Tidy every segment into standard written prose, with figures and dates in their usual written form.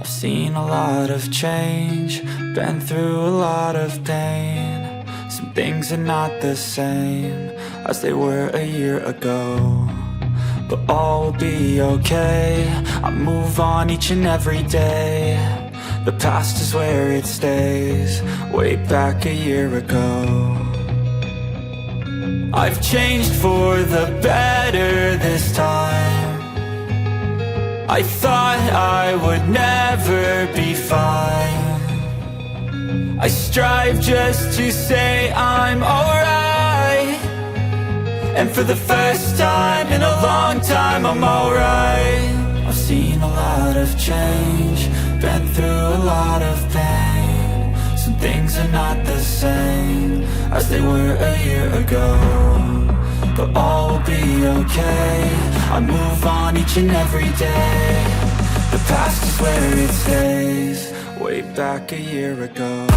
I've seen a lot of change, been through a lot of pain. Some things are not the same as they were a year ago, but all will be okay. I move on each and every day. The past is where it stays, way back a year ago. I've changed for the better this time. I thought I would never be fine. I strive just to say I'm alright, and for the first time in a long time I'm alright. I've seen a lot of change, been through a lot of pain. Some things are not the same as they were a year ago, but all will be okay. I move on each and every day. The past is where it stays, way back a year ago.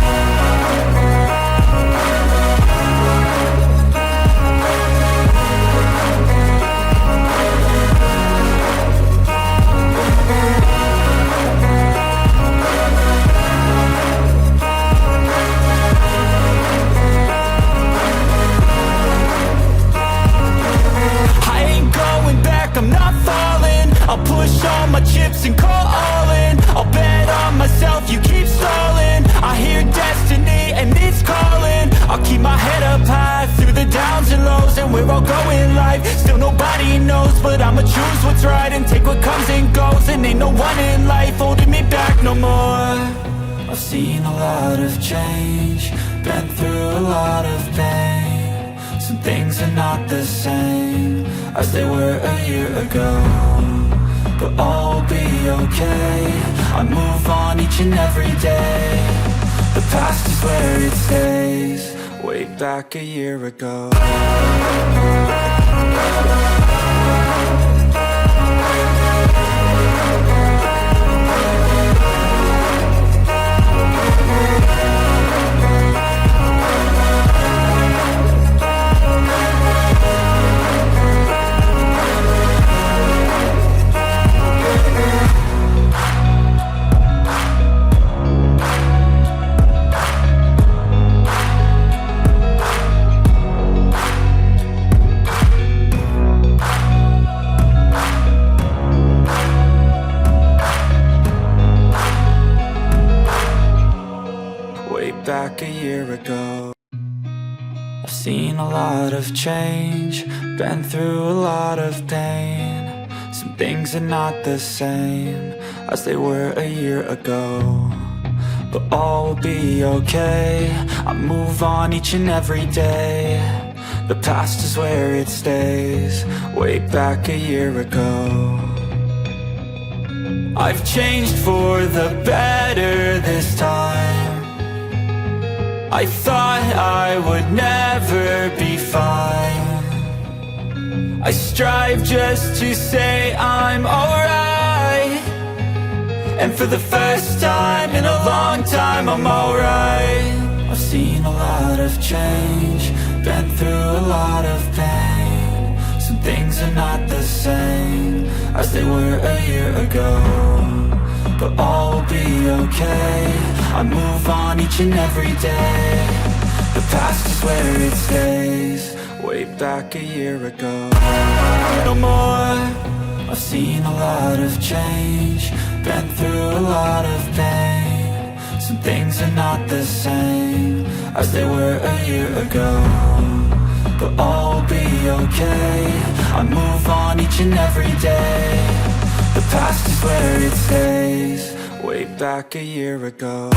I'm not falling, I'll push all my chips and call all in. I'll bet on myself, you keep stalling. I hear destiny and it's calling. I'll keep my head up high through the downs and lows, and we're all going live. Still nobody knows, but I'ma choose what's right and take what comes and goes. And ain't no one in life holding me back no more. I've seen a lot of change, been through a lot of pain. Some things are not the same as they were a year ago, but all will be okay. I move on each and every day. The past is where it stays, way back a year ago. Back a year ago. I've seen a lot of change, been through a lot of pain. Some things are not the same as they were a year ago, but all will be okay. I move on each and every day. The past is where it stays, way back a year ago. I've changed for the better this time. I thought I would never be fine. I strive just to say I'm alright, and for the first time in a long time I'm alright. I've seen a lot of change, been through a lot of pain. Some things are not the same as they were a year ago, but all will be okay. I move on each and every day. The past is where it stays, way back a year ago. No more. I've seen a lot of change, been through a lot of pain. Some things are not the same as they were a year ago, but all will be okay. I move on each and every day. The past is where it stays, way back a year ago.